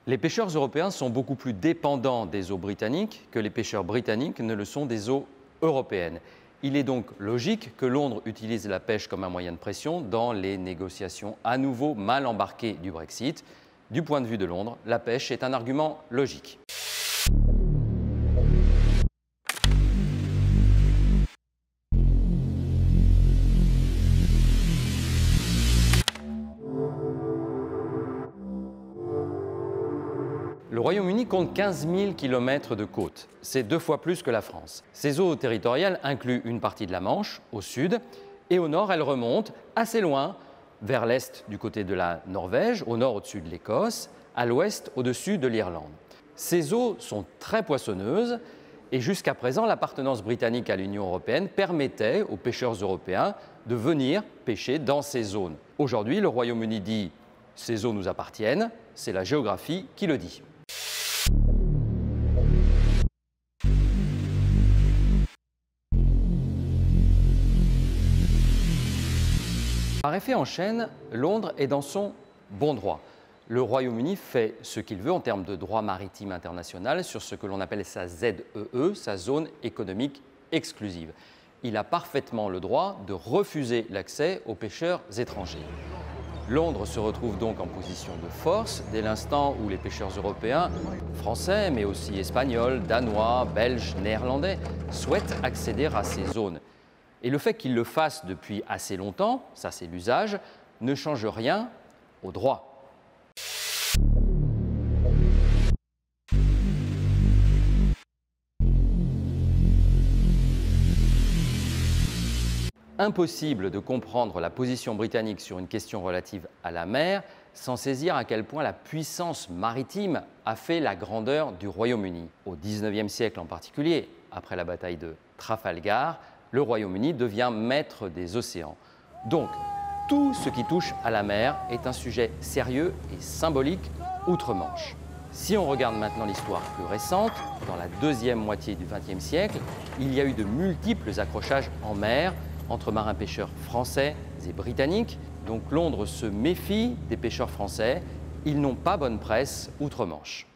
Les pêcheurs européens sont beaucoup plus dépendants des eaux britanniques que les pêcheurs britanniques ne le sont des eaux européennes. Il est donc logique que Londres utilise la pêche comme un moyen de pression dans les négociations à nouveau mal embarquées du Brexit. Du point de vue de Londres, la pêche est un argument logique. Le Royaume-Uni compte 15 000 km de côte. C'est 2 fois plus que la France. Ses eaux territoriales incluent une partie de la Manche, au sud, et au nord, elles remontent assez loin, vers l'est du côté de la Norvège, au nord au-dessus de l'Écosse, à l'ouest au-dessus de l'Irlande. Ces eaux sont très poissonneuses et jusqu'à présent, l'appartenance britannique à l'Union européenne permettait aux pêcheurs européens de venir pêcher dans ces zones. Aujourd'hui, le Royaume-Uni dit « ces eaux nous appartiennent », c'est la géographie qui le dit. Par effet en chaîne, Londres est dans son bon droit. Le Royaume-Uni fait ce qu'il veut en termes de droit maritime international sur ce que l'on appelle sa ZEE, sa zone économique exclusive. Il a parfaitement le droit de refuser l'accès aux pêcheurs étrangers. Londres se retrouve donc en position de force dès l'instant où les pêcheurs européens, français mais aussi espagnols, danois, belges, néerlandais, souhaitent accéder à ces zones. Et le fait qu'ils le fassent depuis assez longtemps, ça c'est l'usage, ne change rien au droit. Impossible de comprendre la position britannique sur une question relative à la mer sans saisir à quel point la puissance maritime a fait la grandeur du Royaume-Uni. Au XIXe siècle en particulier, après la bataille de Trafalgar, le Royaume-Uni devient maître des océans. Donc, tout ce qui touche à la mer est un sujet sérieux et symbolique outre-Manche. Si on regarde maintenant l'histoire plus récente, dans la deuxième moitié du XXe siècle, il y a eu de multiples accrochages en mer entre marins-pêcheurs français et britanniques. Donc Londres se méfie des pêcheurs français. Ils n'ont pas bonne presse outre-Manche.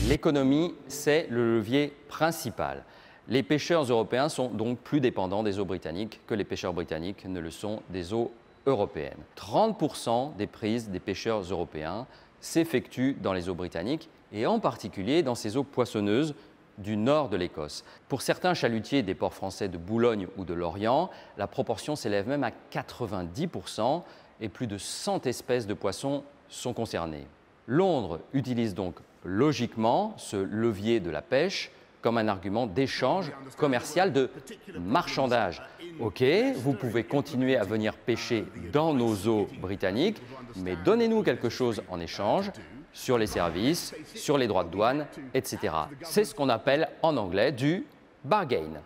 L'économie, c'est le levier principal. Les pêcheurs européens sont donc plus dépendants des eaux britanniques que les pêcheurs britanniques ne le sont des eaux européennes. 30% des prises des pêcheurs européens s'effectuent dans les eaux britanniques et en particulier dans ces eaux poissonneuses du nord de l'Écosse. Pour certains chalutiers des ports français de Boulogne ou de Lorient, la proportion s'élève même à 90% et plus de 100 espèces de poissons sont concernées. Londres utilise donc logiquement ce levier de la pêche comme un argument d'échange commercial, de marchandage. Ok, vous pouvez continuer à venir pêcher dans nos eaux britanniques, mais donnez-nous quelque chose en échange sur les services, sur les droits de douane, etc. C'est ce qu'on appelle en anglais du bargain.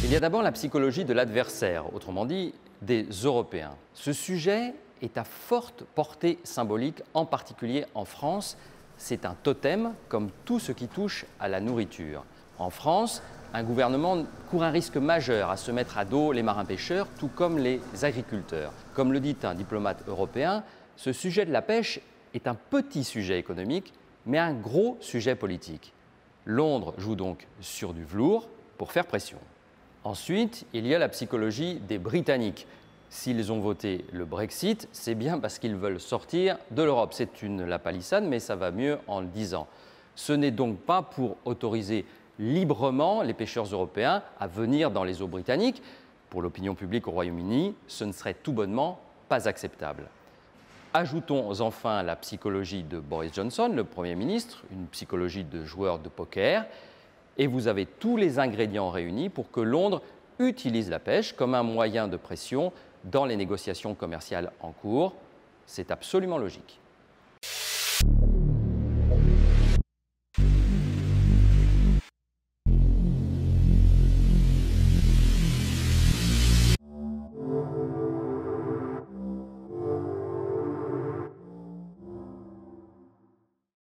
Il y a d'abord la psychologie de l'adversaire, autrement dit des Européens. Ce sujet est à forte portée symbolique, en particulier en France. C'est un totem comme tout ce qui touche à la nourriture. En France, un gouvernement court un risque majeur à se mettre à dos les marins-pêcheurs, tout comme les agriculteurs. Comme le dit un diplomate européen, ce sujet de la pêche est un petit sujet économique, mais un gros sujet politique. Londres joue donc sur du velours pour faire pression. Ensuite, il y a la psychologie des Britanniques. S'ils ont voté le Brexit, c'est bien parce qu'ils veulent sortir de l'Europe. C'est une lapalissade, mais ça va mieux en le disant. Ce n'est donc pas pour autoriser librement les pêcheurs européens à venir dans les eaux britanniques. Pour l'opinion publique au Royaume-Uni, ce ne serait tout bonnement pas acceptable. Ajoutons enfin la psychologie de Boris Johnson, le Premier ministre, une psychologie de joueur de poker. Et vous avez tous les ingrédients réunis pour que Londres utilise la pêche comme un moyen de pression dans les négociations commerciales en cours. C'est absolument logique.